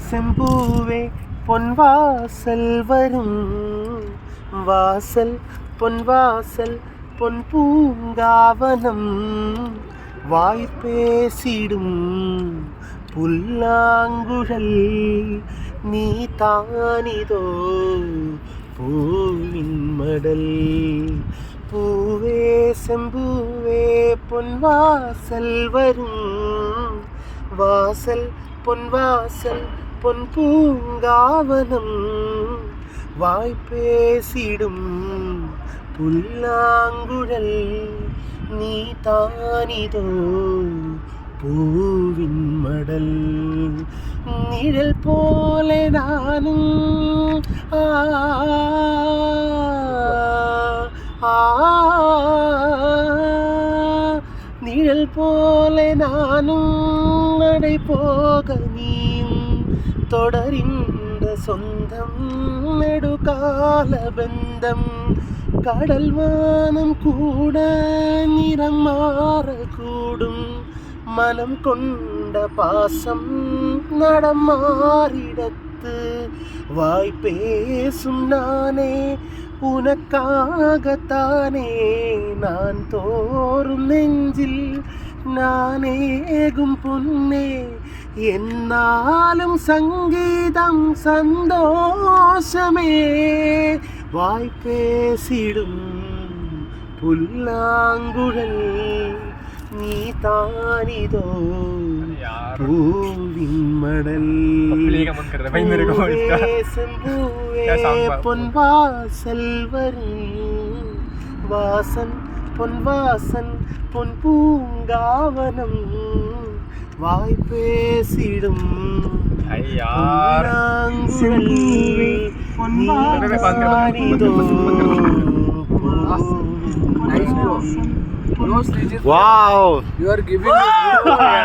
செம்பூவே பொன்வாசல் வரும் வாசல் பொன்வாசல் பொன் பூங்காவனம் வாய்ப்பேசிடும் புல்லாங்குழல் நீ தானிதோ பூவின் மடல் பூவே செம்பூவே பொன்வாசல் வரும் வாசல் பொன்வாசல் பொன் பூங்காவனம் வாய்ப்பேசிடும் புல்லாங்குழல் நீ தானிதோ பூவின் மடல் நிழல் போல நானும் நிழல் போல நானும் நடை போக நீயும் தொடரின்ற சொந்தம் நெடுகால பந்தம் கடல் வானம் கூட நிறம் மாறக்கூடும் மனம் கொண்ட பாசம் நடமாறிடத்து வாய் பேசும் நானே உனக்காகத்தானே நான் தோறும் நெஞ்சில் நானேகும் பொன்னே என்னாலும் சங்கீதம் சந்தோஷமே வாய் பேசிடும் புல்லாங்குழல் நீ தானிதோ பூவின் மடல் செம்பூவே பொன்வாசல் வரும் வாசன் பொன்வாசன் பொன் பூங்காவனம் வாய் பேசிடும் Wow! You are giving me